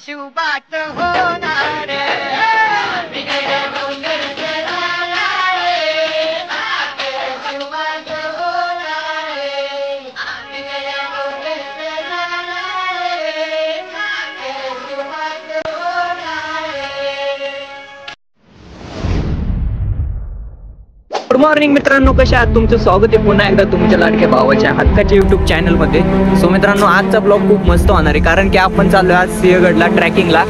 शुभात होणार good morning मित्रांनो, कशा आहात? तुमचं स्वागत आहे पुन्हा एकदा तुमच्या लाडक्या भावाच्या हक्काच्या युट्यूब चॅनल मध्ये. सो मित्रांनो, आजचा ब्लॉग खूप मस्त होणार आहे कारण की आपण चाललोय आज सिंहगडला ट्रॅकिंगला.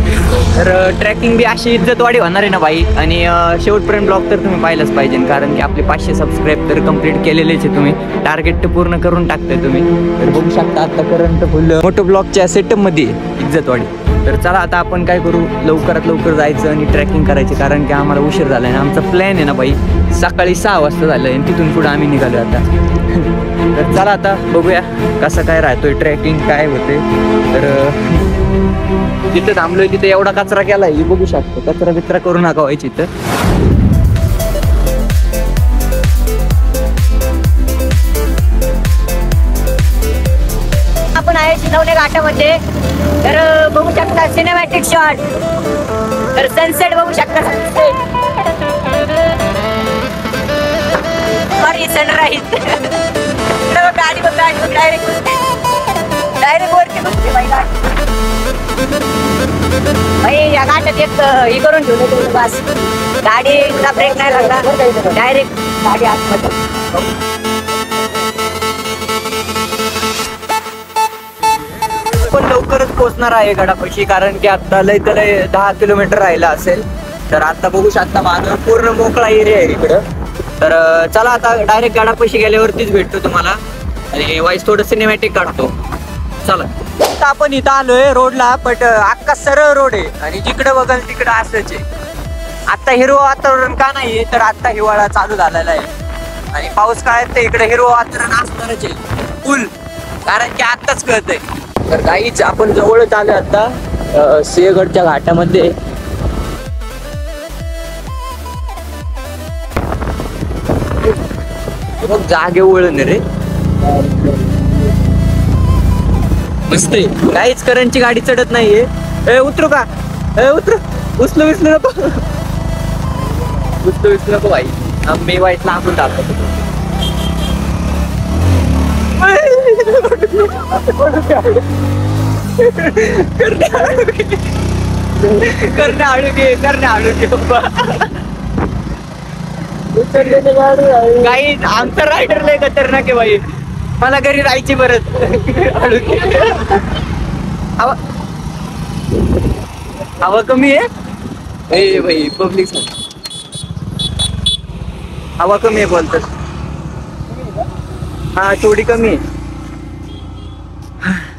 तर ट्रॅकिंग बी अशी इज्जतवाडी होणार आहे ना बाई. आणि शेवटपर्यंत ब्लॉग तर तुम्ही पाहिलंच पाहिजे कारण की आपले 500 सबस्क्राईब तर कम्प्लीट केलेलेच आहे. तुम्ही टार्गेट तर पूर्ण करून टाकताय तुम्ही. तर बघू शकता आता करंट फुल मोठो ब्लॉगच्या सेटअप मध्ये इज्जतवाडी. तर चला आता आपण काय करू, लवकरात लवकर जायचं आणि ट्रॅकिंग करायची कारण की आम्हाला उशीर झाला आहे. आमचा प्लॅन आहे ना बाई सकाळी 6 वाजता झालं आणि तिथून पुढे आम्ही निघालो आता. तर चला आता बघूया कसं काय राहतोय ट्रॅकिंग, काय होते. तर जिथं थांबलोय तिथे एवढा कचरा केलाय, हे बघू शकतो. कचरा बिचरा करू नका व्हायची तर. आपण आहे शिनवणे घाटामध्ये. तर बघू शकता सिनेमॅटिक शॉट. तर सनसेट बघू शकता, सॉरी सनराईज. गाडी बघ, गाडी बघ, डायरेक्ट वरती बघते बाई गाडी. बाई या घाटात एक हे करून ठेवलं बस, गाडीला ब्रेक नाही लागला, डायरेक्ट गाडी आतमध्ये. पण लवकरच पोहोचणार आहे गडापाशी कारण की आता लय तर 10 किलोमीटर राहिला असेल. तर आता बघू शकता माझं पूर्ण मोकळा एरिया आहे इकडं. तर चला आता डायरेक्ट गडापाशी गेल्यावरतीच भेटतो तुम्हाला आणि वाईस थोडं सिनेमॅटिक काढतो. चला आता आपण इथं आलोय रोडला, बट अख्खा सरळ रोड आहे आणि जिकडे बघल तिकडं असंच आहे. आता हिरवं वातावरण का नाहीये, तर आता हिवाळा चालू झालेला आहे आणि पाऊस काळात तर इकडे हिरवं वातावरण असणारच आहे फुल, कारण की आत्ताच कळतंय. तर काहीच आपण जवळच आलो आता सिंहगडच्या घाटामध्ये. बघ जागे वळण रे, मस्त आहे. काहीच करंटची गाडी चढत नाहीये. ए उतरू का? ए उतरू, उचलू विसलू नको, उचलू विसलू नको भाई. मी वाईट लागून टाकतो. करणे आळू घे बाबा. काही आमचा रायडर लय खतरनाक आहे बाई, मला घरी राहायची परत. आळू घे. हवा कमी आहे ए बाई, पब्लिक हवा कमी आहे बोलतात. हा थोडी कमी आहे.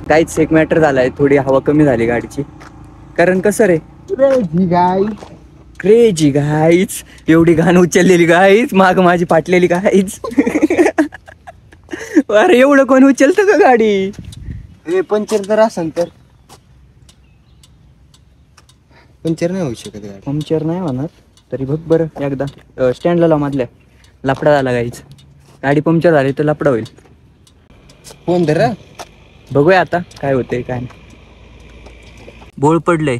काहीच एक मॅटर झालाय, थोडी हवा कमी झाली गाडीची. कारण कसं रे, क्रेजी गाईच, एवढी घाण उचललेली गाईच, माग माझी फाटलेली गाईच. अरे एवढं कोण उचलतं का गाडी? पंक्चर जर असेल तर पंक्चर नाही होऊ शकत. पंक्चर नाही होणार तरी बघ बरं एकदा स्टँडला लाव मधल्या. लफडा झाला गाईच, गाडी पंक्चर झाली तर लफडा होईल. फोन धर, बघूया आता काय होतंय काय नाही. बोळ पडलंय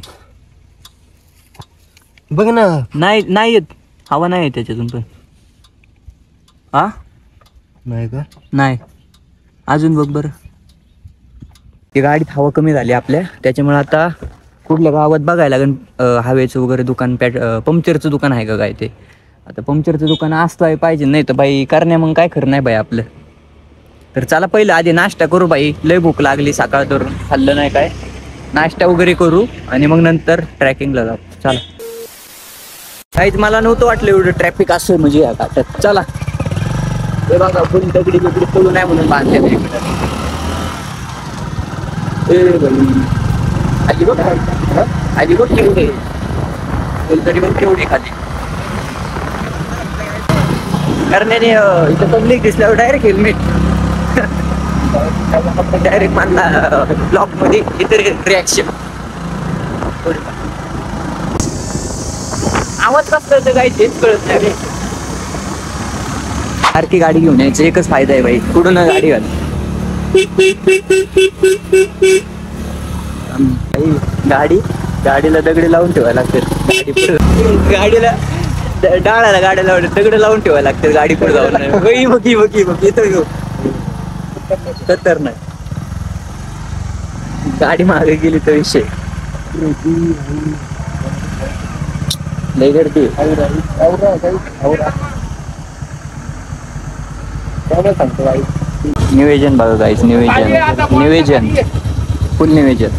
बघ ना. नाही येत हवा, नाही येत त्याच्यातून पण. हा नाही का? नाही अजून बघ बरं. ती गाडीत हवा कमी झाली आपल्या, त्याच्यामुळे आता कुठल्या गावात बघायला लागेल हवेचं वगैरे दुकान, पंक्चरचं दुकान आहे का काय ते. आता पंक्चरचं दुकान असलं पाहिजे, नाही तर बाई करण्या मग काय खरं नाही बाई आपलं. तर चला पहिलं आधी नाश्ता करू बाई, लय भूक लागली सकाळ धरून, खाल्लं नाही काय. नाश्ता वगैरे करू आणि मग नंतर ट्रॅकिंगला जाऊ. चला. काहीच मला नव्हतं वाटलं एवढं ट्रॅफिक असं म्हणजे या घाटात. चला हे बघा फुल दगडी बिगडी पडू नाही म्हणून बांधले इकडे. आली बघ, आली बघ केवढे तरी बघ केवढे खाली. कारण इथं पब्लिक दिसल्यावर डायरेक्ट हेल्मेट डायरेक्ट मानला ब्लॉक मध्ये इतर रिॲक्शन. आवाज कसं होतं काही तेच कळत नाही रे. सारखी गाडी घेऊन यायचं एकच फायदा आहे बाई, कुठून गाडी घाल. गाडीला दगडी लावून ठेवायला लागते. गाडीला डाळाला गाड्याला दगड लावून ठेवायला लागते गाडी पुढे जाऊन. बघी येतो घेऊ खतरनाक. गाडी मागे गेली तर विषय लय गर्दी. निवेदन बघा गाईस, निवेदन फुल निवेदन.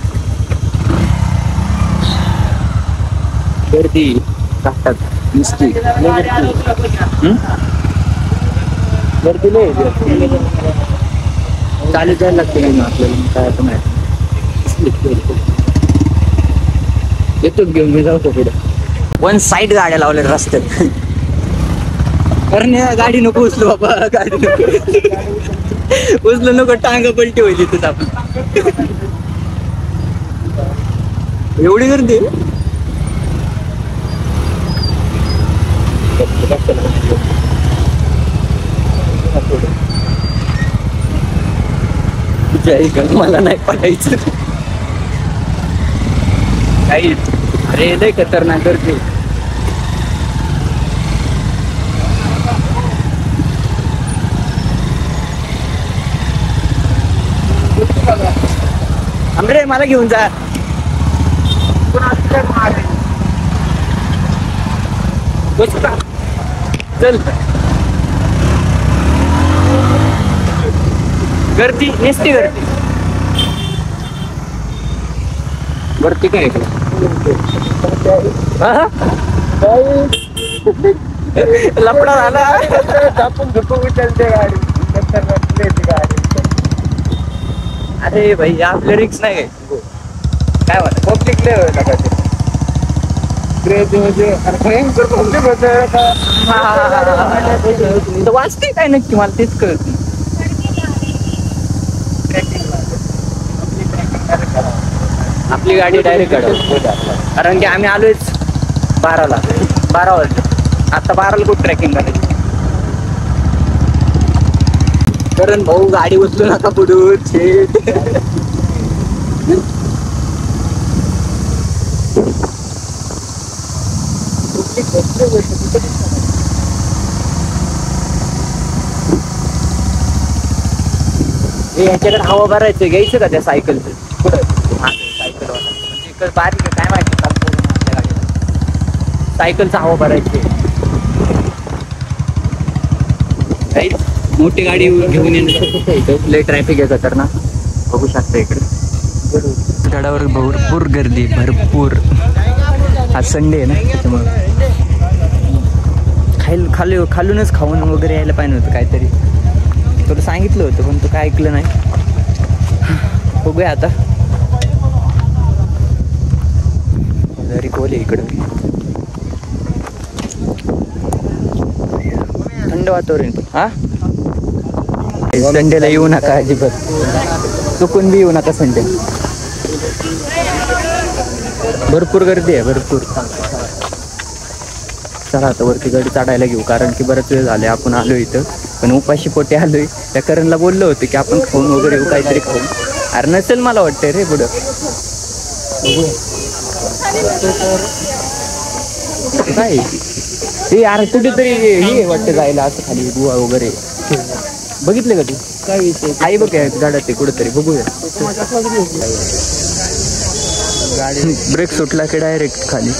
गर्दी टाकतात नुसती गर्दी लय चालू जायला लागते नाही आपल्याला काय पण आहे. येतो घेऊन मी जाऊतो पुढे. वन साईड गाड्या लावल्या रस्त्यात. कारण गाडी नको उचलू बाबा, गाडी नको उचलू नको, टांग पलटी होईल तिथं आपण. एवढी गर्दी मला नाही पडायचं काही. अरे लय खतरनाक गर्दी. रे मला घेऊन जा. चल गर्दी नेसती गर्दी. वरती काय लपडा झाला. आपण झोपून उचलते गाडी. अरे भाई आपले रिक्स नाही काय वाटत. पब्लिक लय वाचते काय नक्की मला तेच कळत नाही. आपली गाडी डायरेक्ट कारण की आम्ही आलोयच 12 वाजता. आता 12ला कुठं ट्रेकिंग करायची. कारण भाऊ गाडी उचलू नका पुढून. याच्याकडे हवा भरायचं घ्यायचं का त्या सायकलचं पुढं. सायकल म्हणजे बारीक काय माहिती सायकलचा हवा भरायचे. मोठी गाडी घेऊन येणं लय ट्रॅफिक आहे तर ना. बघू शकता इकडे गडावर भरपूर गर्दी भरपूर. आज संडे आहे ना त्याच्यामुळे खालूनच खाऊन वगैरे यायला पाहिजे होतं काहीतरी. तुला सांगितलं होतं पण तू काय ऐकलं नाही. बघूया आता. जरी कोल इकडं थंड वातावरण पण. हा संडेला येऊ नका अजिबात. चुकून बी येऊ नका संडे. भरपूर गर्दी आहे भरपूर. चला आता वरती गाडी चढायला घेऊ कारण की बराच वेळ झाले आपण आलो इथं. पण उपाशी पोटे आलोय. त्या करणला बोललो होतं की आपण खाऊन वगैरे येऊ काहीतरी खाऊन. अरे नसेल मला वाटतंय रे पुढं. काय ते अरे कुठेतरी हे वाटतं जायला असं खाली दुवा वगैरे. बघितलं का तू काय विषय आई बघ गाड्यात ते कुठेतरी. बघूया गाडी ब्रेक सुटला की डायरेक्ट खाली.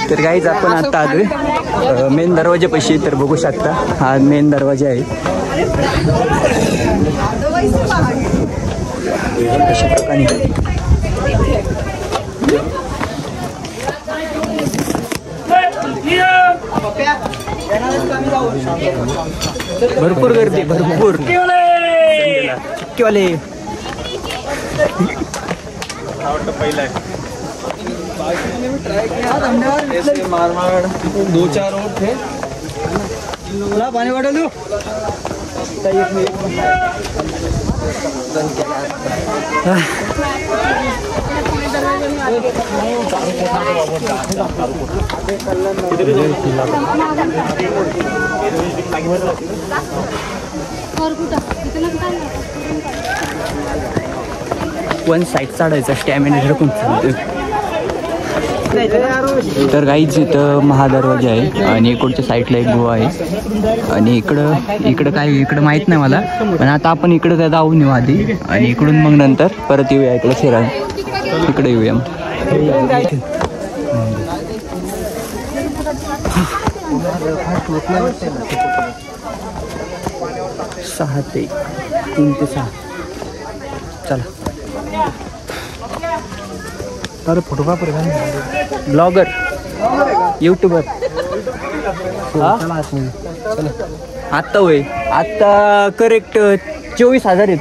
तर काहीच आपण आता आलोय मेन दरवाजापाशी. तर बघू शकता हा मेन दरवाजा आहे. कशा प्रकारे भरपूर गर्दी भरपूर. चिक्कीवाले पहिला मारवाड़ 2-4 और थे. पानी वाटर लो. वन साईड चढायचा स्टॅमिना राखून चालतो. तर गाईच इथं महादरवाजा आहे आणि इकडच्या साईडला एक गुहा आहे आणि इकडं काय इकडं माहित नाही मला, पण आता आपण इकडं काय जाऊन येऊ आधी आणि इकडून मग नंतर परत येऊया इकडे फिरायला. इकडे येऊया मग. सहा ते 3 ते 6 चला. अरे फोटोग्राफर ब्लॉगर यूट्यूबर आत्ता होय आत्ता करेक्ट 24,000 आहेत.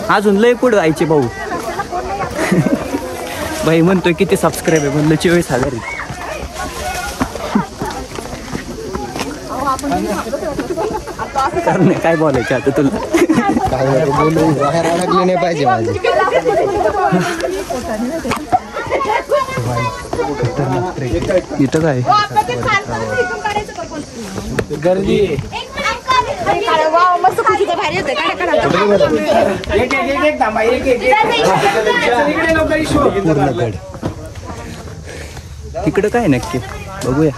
अजून लय पुढं जायचे भाऊ. भाई म्हणतोय किती सबस्क्राईब आहे, म्हणलं 24,000 आहेत. कारण काय बोलायचं आता तुला. बाहेर अडकले नाही पाहिजे माझे. इथं काय गर्दी इकडं काय नक्की बघूया.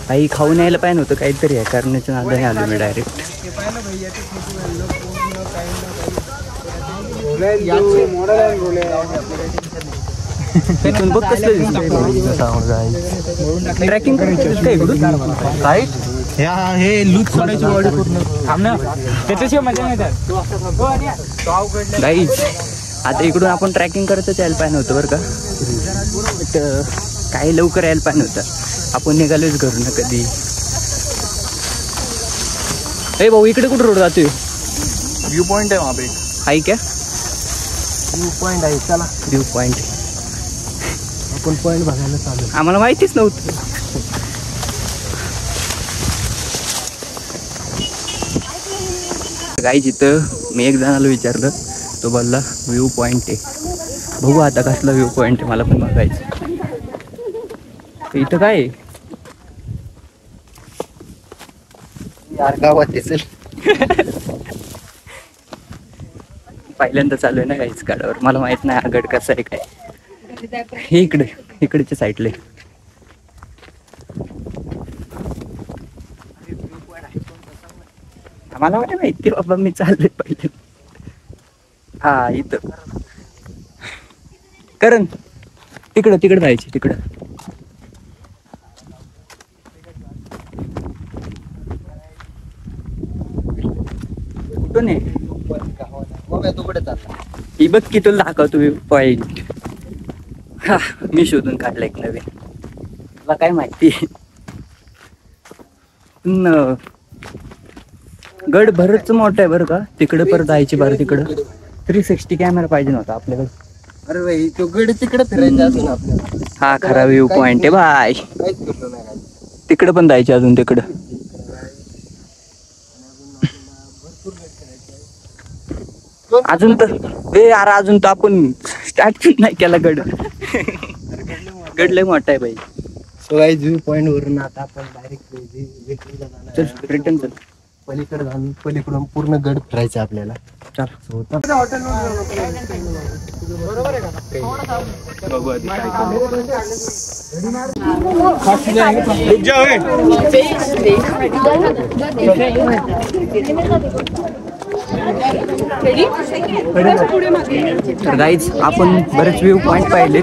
काही खाऊन यायला पाहिजे होतं काहीतरी आहे, करण्याच्या नादाने आलो मी डायरेक्ट. इथून बघ कसलं ट्रॅकिंग करायचं काय इकडून काय हे लूज सोडायची बॉडी पूर्ण त्याच्याशिवाय मजा नाही. गाईज आता इकडून आपण ट्रॅकिंग करतच यायला पाहिजे होतं बरं का. काही लवकर यायला पाहिजे होतं. आपण निघालोच घरून ना कधी. ए भाऊ इकडे कुठं रोड जातोय? व्यू पॉइंट आहे वहाँ पे. आहे क्या व्यू पॉइंट आहे. चला व्यू पॉइंट. आपण पॉइंट बघायला चालू. आम्हाला माहितीच नव्हतं. काही जिथं मी एक जणाला विचारलं, तो बोलला व्ह्यू पॉइंट आहे. बघू आता कसला व्ह्यू पॉइंट आहे, मला पण बघायचं. इथं काय आहे? यार गावात दिसेल. पहिल्यांदा चालू आहे ना काहीच काढावर, मला माहित नाही हा गड कसा आहे काय. हे इकडच्या साईडला मला वाटत माहिती बाबा, मी चाललोय पहिले. हा इथं करण तिकडं जायची तिकडं. कुठून आहे ही बघ की तुला दाखवतो पॉइंट. हा मी शोधून काढला एक नवीन. तुला काय माहिती गड भरच मोठं आहे बरं का. तिकडे परत जायची बरं. तिकडं 360 कॅमेरा पाहिजे नव्हता आपल्याकडे. अरे भाई तो गड तिकडे फिरायचा असून आपल्याला. हा खरा व्ह्यू पॉइंट आहे बाय. काहीच करतो नाही. तिकडं पण जायचे अजून तिकडं. अजून तर यार अजून तर आपण स्टार्ट नाही केला गड. गड लय मोठा आहे भाई. सो गाइस व्यू पॉइंट वरून आता आपण डायरेक्ट चल रिटर्न चल. पलीकडे जाऊन पलीकडून पूर्ण गड फिरायचं आपल्याला. चल बघू आधी काय तर गाईज आपण बरेच व्ह्यू पॉइंट पाहिले,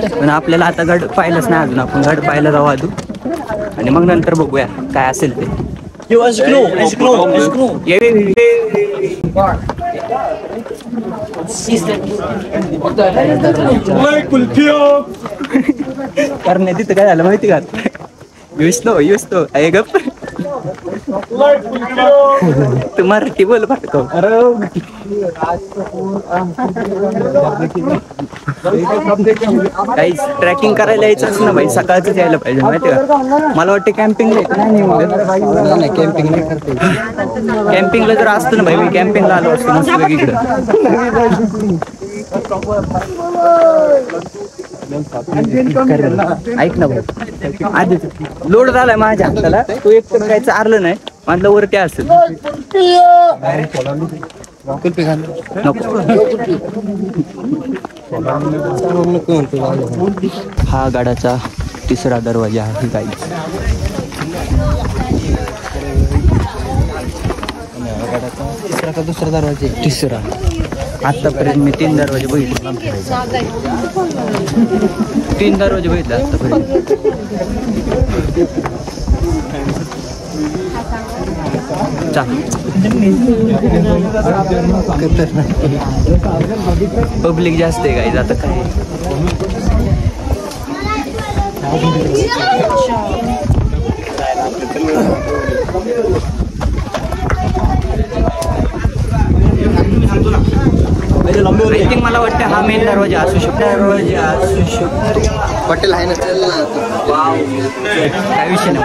पण आपल्याला आता गड पाहिलंच नाही अजून. आपण गड पाहायला जाऊ अजून आणि मग नंतर बघूया काय असेल ते. कारण तिथं काय झालं माहिती का? युसतो आहे गप. तू मराठी बोल पाठव. काही ट्रॅकिंग करायला यायचं ना भाई, सकाळच यायला पाहिजे माहिती का. मला वाटतं कॅम्पिंगला कॅम्पिंग नाही करते. कॅम्पिंगला जर असतं ना भाई, मी कॅम्पिंगला आलो असतो मस्त वेगळीकडं. ऐक ना भाई, आधी लोड झालाय माझ्या हाताला, तू एक तर काय चारलं नाही म्हटलं वरती असेल. हा गडाचा तिसरा दरवाजा आहे गाईज. तिसरा का दुसरा दरवाजा? तिसरा. आतापर्यंत मी 3 दरवाजे बघितले. 3 दरवाजे बघितले आतापर्यंत. पब्लिक जास्त आहे गाईज आता काय. रेटिंग मला वाटतं हा मेन दरवाजा असू शकतो. हॉटेल आहे ना, काय विषय नाही,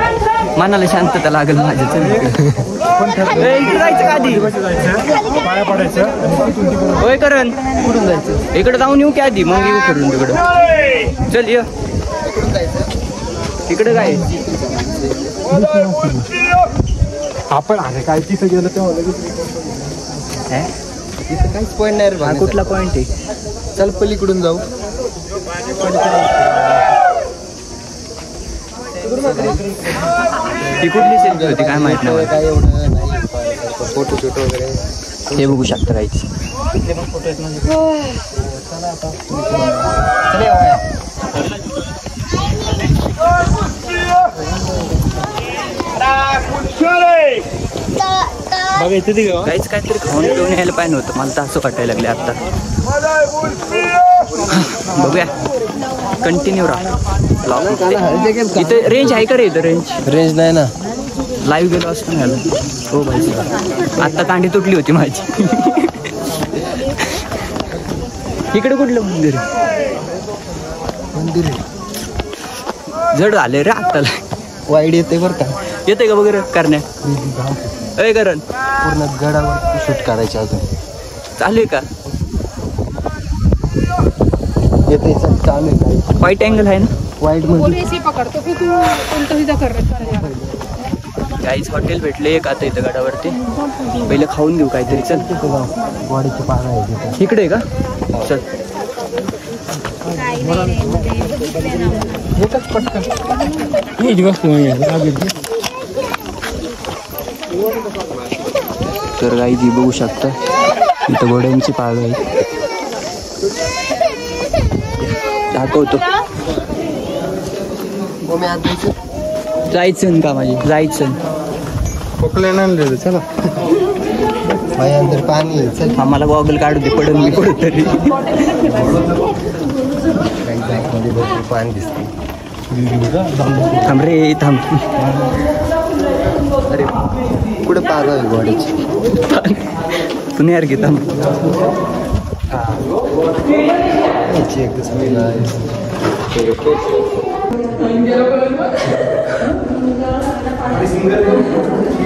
मनाला शांतता लागेल माझ्या. इकडे जायचं का आधी? होय करण, कुठून जायचं? इकडे जाऊन येऊ की आधी, मग येऊ फिरून तिकडं. चल ये इकडे. काय आपण अरे काय तिथं गेलं तेव्हा तिथं काहीच पॉईंट नाही रे. हा कुठला पॉईंट आहे? चल पलीकडून जाऊ. ती कुठली सेल्फी होती काय माहित नाही. काय एवढं नाही, फोटो शूट वगैरे हे बघू शकता काहीच. काहीच काहीतरी खाऊन पिऊन यायला पाहिजे होतं. मला तर असं वाटायला लागले आता. बघूया, कंटिन्यू राहा. इथे रेंज आहे का रे? इथं रेंज नाही ना. लाईव्ह गेलो असतो ना याला. हो भाई, आत्ता कांडी तुटली होती माझी. इकडे कुठलं मंदिर? जड आले रे आत्ताला. वाईड येते बरं का? येते का वगैरे करण्या? अय करण, पूर्ण गडावर शूट करायचे अजून चालू आहे का? येते चालू आहे. वाईट अँगल आहे ना वाईड मध्ये. काहीच हॉटेल भेटले एक आता इथं गडावरती. पहिले खाऊन घेऊ काहीतरी. चल वाडीची पानं आहे इकडे आहे का? चल तर गाईज बघू शकता इथं घोड्यांची पाळ आहे. दाखवतो. जायचं का माझी? जायचं. खोकले चला भाई, अंदर पाणी आहे. चल आम्हाला गॉगल काढू दे, पडून मी कुठं तरी. पाणी दिसते. थांब रे थांब. अरे कुठे पाग आहे गोड्याची? तू नाही यार घे थांब.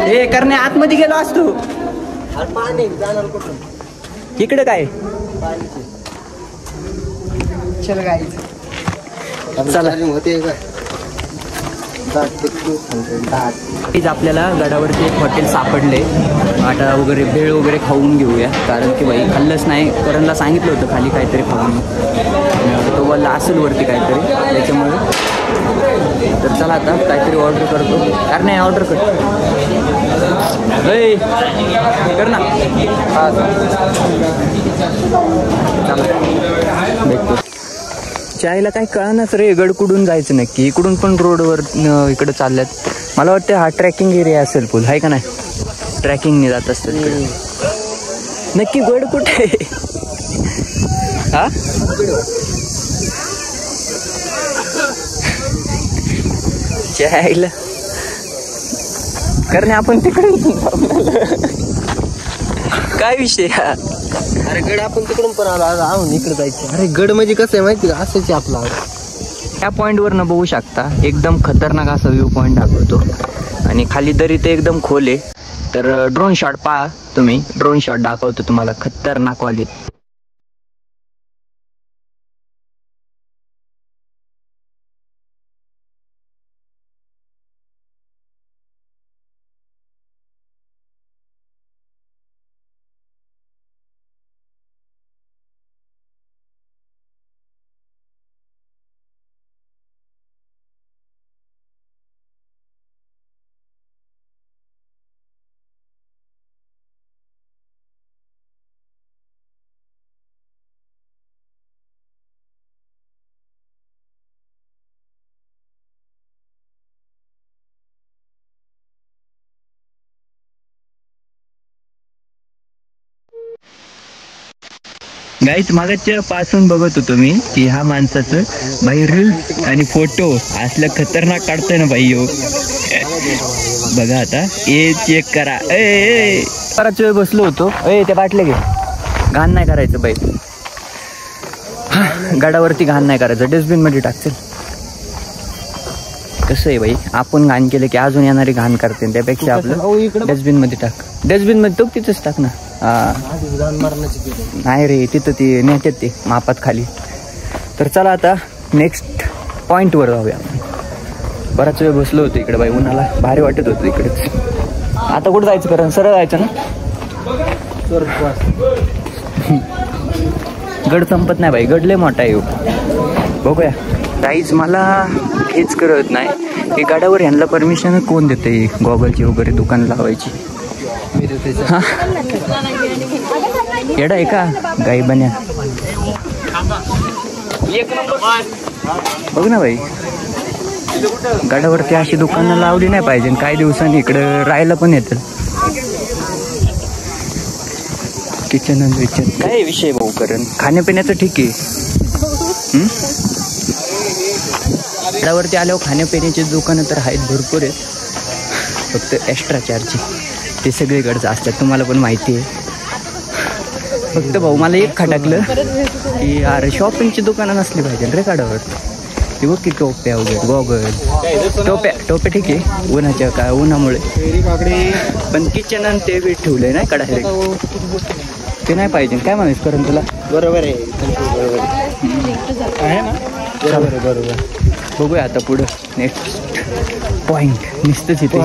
हे करणे आतमध्ये गेलो असतो. पाणी जाणार कुठून? इकडे काय? चल गाईच. चला. होते का? आपल्याला गडावरती एक हॉटेल सापडले. आटा वगैरे भेळ वगैरे खाऊन घेऊया, कारण की बाई खाल्लंच नाही. करणला सांगितलं होतं खाली काहीतरी खाऊन, तो बोलला असेल वरती काहीतरी त्याच्यामुळे. तर चला आता काहीतरी ऑर्डर करतो. कारण नाही ऑर्डर कर ना. चला भेटतो. चायला काही कळणाच रे, गड कुठून जायचं नक्की. इकडून पण रोडवर इकडं चालल्यात. मला वाटतं हा ट्रॅकिंग एरिया असेल पूल, आहे का नाही? ट्रॅकिंगने जात असतात इकडे. नक्की गड कुठे? हा चायला कारण आपण तिकडे काय विषय हा? अरे गड आपण तिकडून पण आलो इकडे जायचं. अरे गड म्हणजे कसं आहे माहिती का, असंच आपला. त्या पॉईंटवर न बघू शकता एकदम खतरनाक असा व्ह्यू पॉईंट दाखवतो आणि खाली दरी ते एकदम खोल आहे. तर ड्रोन शॉट पहा तुम्ही, ड्रोन शॉट दाखवतो तुम्हाला खतरनाक वाले. गाईच मागच्या पासून बघत होतो मी की ह्या माणसाचं भाई रील्स आणि फोटो असलं खतरनाक काढतोय ना भाई यो. बघा आता ए चेक करा. ए बराच वेळ बसलो होतो. ते बाटले घे, घाण नाही करायचं बाई. गडावरती घाण नाही करायचं, डस्टबिन मध्ये टाकतील. कसं आहे बाई, आपण घाण केलं की अजून येणारी घाण करते, त्यापेक्षा आपलं डस्टबिन मध्ये टाक. डस्टबिन मध्ये तो तिथंच टाक ना. नाही रे, तिथं ते नेत्यात ते मापात खाली. तर चला आता नेक्स्ट पॉइंटवर जाऊया. बराच वेळ बसलो होतो इकडे बाई, उन्हाला भारी वाटत होतं इकडेच. आता कुठं जायचं, कारण सरळ जायचं ना. गड संपत नाही बाई, गड लय मोठा आहे. बघूया काहीच मला हेच करत नाही की गडावर ह्यांना परमिशन कोण देते गॉगलची वगैरे दुकान लावायची. हा येडा आहे का गाई बन्या. बघ ना बाई, गडावरती अशी दुकानं लावली नाही पाहिजे. काही दिवसांनी इकडं राहायला पण येतं. किचन अँड विचन काय विषय भाऊ, कारण खाण्यापिण्याचं ठीक आहे. गडावरती आल्यावर खाण्यापिण्याची दुकानं तर आहेत, भरपूर आहेत. फक्त एक्स्ट्रा चार्ज ते सगळीकडचं असतात, तुम्हाला पण माहिती आहे. फक्त भाऊ मला एक खटकलं की अरे शॉपिंगची दुकानं नसली पाहिजे रे गडावर. ते बघ की टोप्या वगैरे, गॉगल, टोप्या ठीक आहे उन्हाच्या काय उन्हामुळे, पण किचन आणि ते बी ठेवलंय नाही कडायला, ते नाही पाहिजे. काय म्हणायचं करून तुला? बरोबर आहे, बरोबर. बघूया आता पुढं नेक्स्ट पॉइंट निसतंच इथे.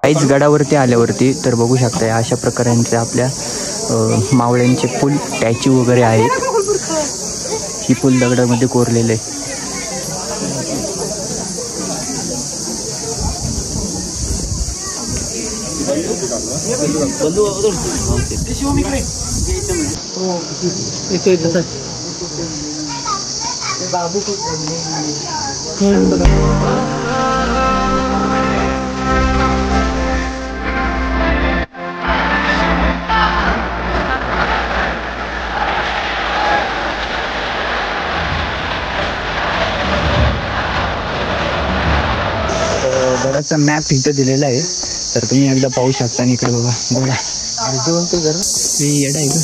काहीच गडावरती आल्यावरती तर बघू शकता अशा प्रकारांचे आपल्या मावळ्यांचे फुल स्टॅच्यू वगैरे आहेत. ही फुल दगडामध्ये कोरलेले आहे. गडाचा मॅप इथं दिलेला आहे, तर तुम्ही एकदा पाहू शकता. आणि इकडे बघा गोडा येडा आहे का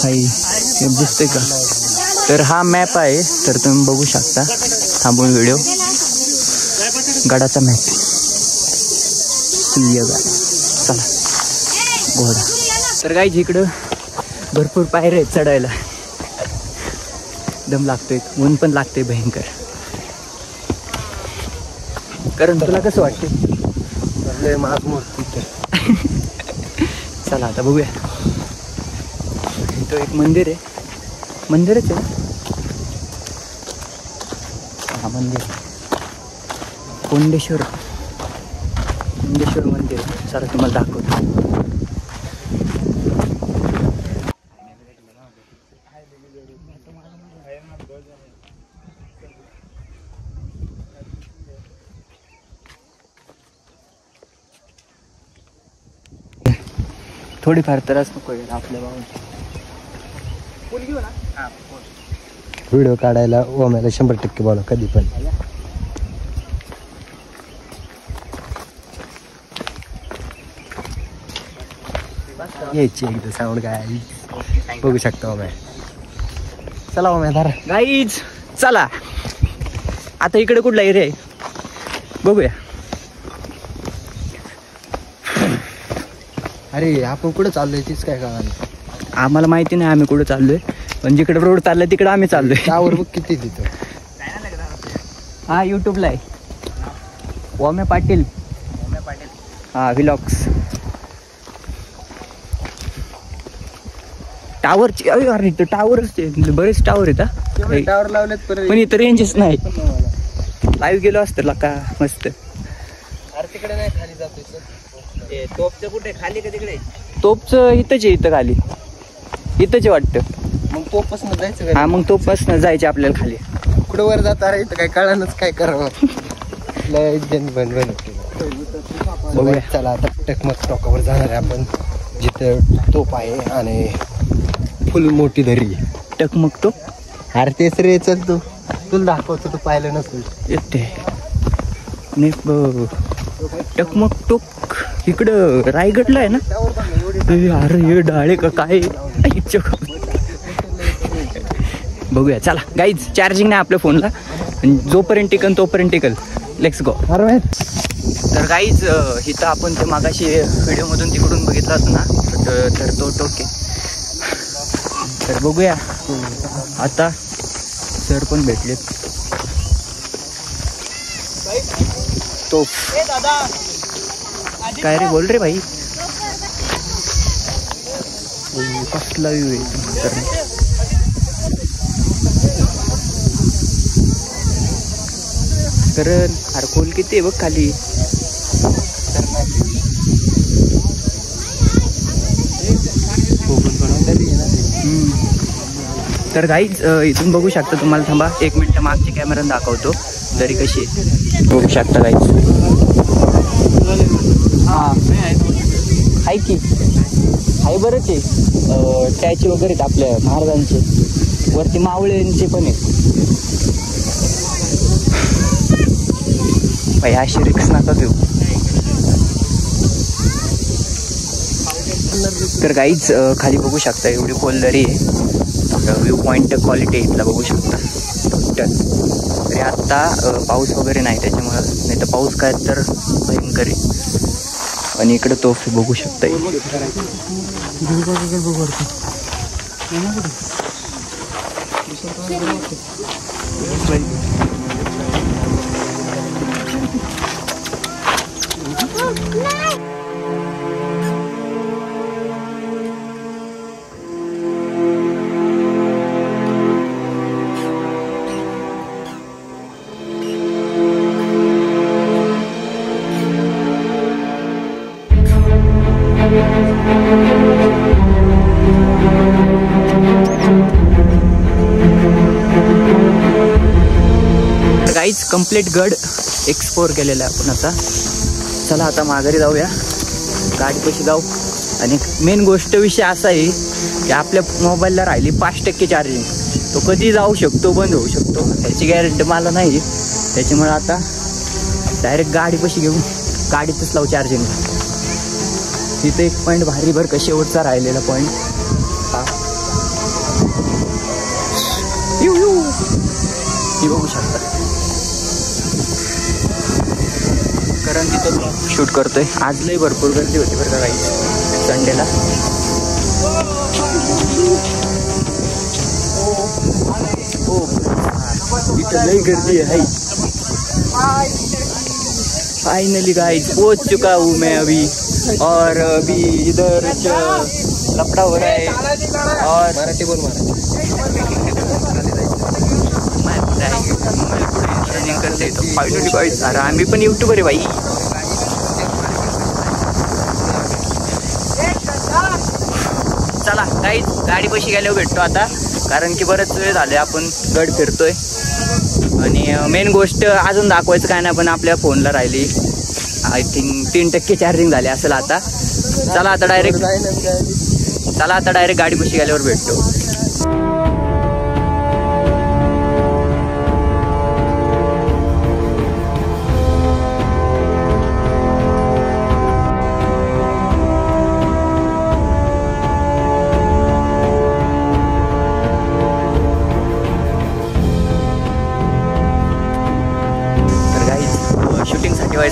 हाई, दिसतंय का? तर हा मॅप आहे, तर तुम्ही बघू शकता. थांबून व्हिडिओ, गडाचा मॅप. चला घोडा. तर काय इकडं भरपूर पायऱ्या आहेत चढायला, दम लागतोय, ऊन पण लागतंय भयंकर. कारण तुला कसं वाटते? चला आता बघूया. इथं एक मंदिर आहे, मंदिरच आहे. हा मंदिर कोंडेश्वर मंदिर. चला तुम्हाला दाखवतो. थोडीफार त्रास नको आपल्या भावाची. व्हिडिओ काढायला ओम्याला 100% बोला कधी पण. यायची एकदा साऊंड काय बघू शकतो मी. चला मी धरा गाईज चला आता इकडे कुठला एरिया आहे बघूया. अरे आपण कुठं चाललोय तीच काय कळालं. आम्हाला माहिती नाही आम्ही कुठे चाललोय पण जिकडे रोड चाललाय तिकडे आम्ही चाललोय. त्यावर बघ किती तिथं. हा युट्यूबला आहे ओमे पाटील. हा व्लॉग्स. टावरची अरे इथं टावरच ते बरेच टावर आहेत हा. टावर लावलेत पण इथं रेंजच नाही. लाईव्ह गेलो असतं का मस्त. अरे तिकडे नाही खाली जातोय. तोपचं कुठे खाली का तिकडे. तोपचं इथंच आहे इथं खाली इथंच आहे वाटतं. मग तोपासून जायचं हा मग तोपासून जायचे आपल्याला खाली. कुठं वर जात. अरे इथं काय कळानच काय करावं. बघूया चला आता टकमक टोकावर जाणार आहे आपण जिथं तोप आहे आणि फुल मोठी दरी. टकमक टोक. अरे तेच रे चल तू तुला दाखवतो तू पाहिलं नसेल. येते टकमक टोक इकडं रायगडला आहे ना. अरे हे डाळे का काय. बघूया चला गाईज. चार्जिंग नाही आपल्या फोनला जोपर्यंत टिकन तोपर्यंत टिकल. Let's go. तर गाईज इथं आपण ते मागाशी व्हिडिओमधून तिकडून बघितलं होतं ना तर तो टोके. तर बघूया आता सर पण भेटलेत. तो काय रे बोल रे भाई. कसला व्ह्यू आहे. अरे खोल किती आहे बघ खाली. तर गाईज इथून बघू शकता तुम्हाला. थांबा 1 मिनिट मागची कॅमेरा दाखवतो तरी कशी आहे. बघू शकता गाईज. हा आहे की आहे बरंच आहे. टॅच वगैरे आहेत आपल्या महाराजांचे. वरती मावळ्यांचे पण आहेत. भाई अशी रिक्स नका घेऊ. तर गाईज खाली बघू शकता एवढी खोल दरी आहे. व्ह्यू पॉईंट क्वालिटी इथला बघू शकता. तरी आत्ता पाऊस वगैरे नाही त्याच्यामुळं नाही तर पाऊस काय तर भयंकर आहे. आणि इकडे तोफ बघू शकता. गाईज कंप्लीट गड एक्सप्लोर केलेला आहे आपण आता. चला आता माघारी जाऊया. गाडी कशी जाऊ. आणि मेन गोष्ट विषय असा आहे की आपल्या मोबाईलला राहिली 5% चार्जिंग. तो कधी जाऊ शकतो बंद होऊ शकतो त्याची गॅरंटी मला नाही. त्याच्यामुळे आता डायरेक्ट गाडी कशी घेऊन गाडीतच लावू चार्जिंग. तिथे एक पॉईंट भारी भर शेवटचा राहिलेला पॉईंट. हा बघू शकता. कारण तिथं शूट करतोय. आज लई भरपूर गर्दी होती बरं का काही संडेला. इथं लई गर्दी आहे. फाइनली गाइस पहुंच चुका हूँ मैं अभी. और अभी इधर लपड़ा हो रहा है. और मराठी बोल. रनिंग करते तो फाइनली गाइस. अरे आम्ही पण यूट्यूबर आहे भाई. चला गाईज गाडी पैसे गेल्यावर भेटतो आता. कारण की बरंच वेळ झाले आपण गड फिरतोय. आणि मेन गोष्ट अजून दाखवायचं काय नाही पण आपल्या फोनला राहिली आय थिंक 3% चार्जिंग झाले असेल आता. चला आता डायरेक्ट गाडी पैसे गेल्यावर भेटतो.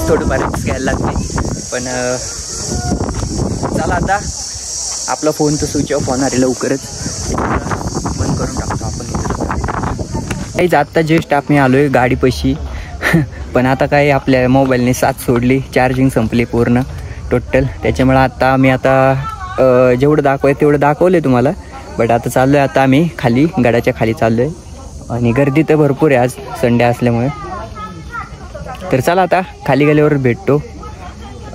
थोडंफार रिस्क घ्यायला लागते. पण चला आता आपला फोन तर स्विच ऑफ होणार आहे लवकरच, बंद करून टाकतो आपण. काहीच आत्ता जस्ट आम्ही आलो आहे गाडीपाशी. पण आता काय आपल्या मोबाईलने साथ सोडली, चार्जिंग संपली पूर्ण टोटल. त्याच्यामुळे आता आम्ही आता जेवढं तेवढं दाखवलं तुम्हाला. बट आता चाललो आहे, आता आम्ही खाली गडाच्या खाली चाललो आहे आणि गर्दी तर भरपूर आहे आज संडे असल्यामुळे. तर चला आता खाली गेल्यावर भेटतो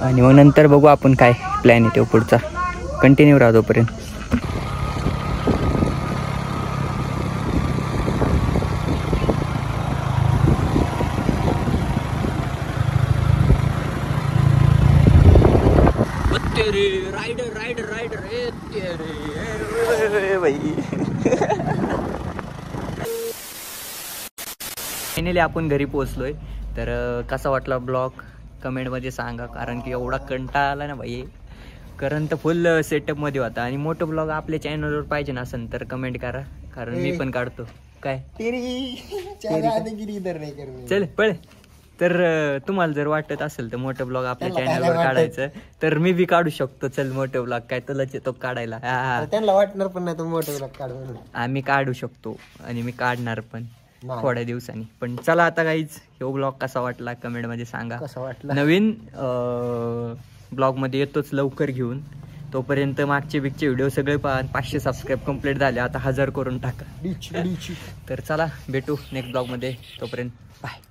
आणि मग नंतर बघू आपण काय प्लॅन येतो पुढचा. कंटिन्यू राहा तोपर्यंत. फायनली आपण घरी पोहोचलोय. तर कसा वाटला ब्लॉग कमेंटमध्ये सांगा, कारण की एवढा कंटाळा आला ना भाई. कारण तर फुल सेटअपमध्ये होता आणि मोठं ब्लॉग आपल्या चॅनलवर पाहिजे ना असेल तर कमेंट करा, कारण मी पण काढतो. काय चल पळ. तर तुम्हाला जर वाटत असेल तर मोठं ब्लॉग आपल्या चॅनलवर काढायचं तर मी बी काढू शकतो. चल मोठं ब्लॉग काय तुलाच येतो काढायला. त्यांना वाटणार पण नाही तो मोठं ब्लॉग काढून. आम्ही काढू शकतो आणि मी काढणार पण थोड्या दिवसांनी. पण चला आता काहीच हे ब्लॉग कसा वाटला कमेंटमध्ये सांगा. कसा वाटला. नवीन ब्लॉगमध्ये येतोच लवकर घेऊन. तोपर्यंत मागचे बिगचे व्हिडिओ सगळे पहा. 500 सबस्क्राईब कंप्लीट झाले, आता 1000 करून टाका. तर चला भेटू नेक्स्ट ब्लॉगमध्ये. तोपर्यंत बाय.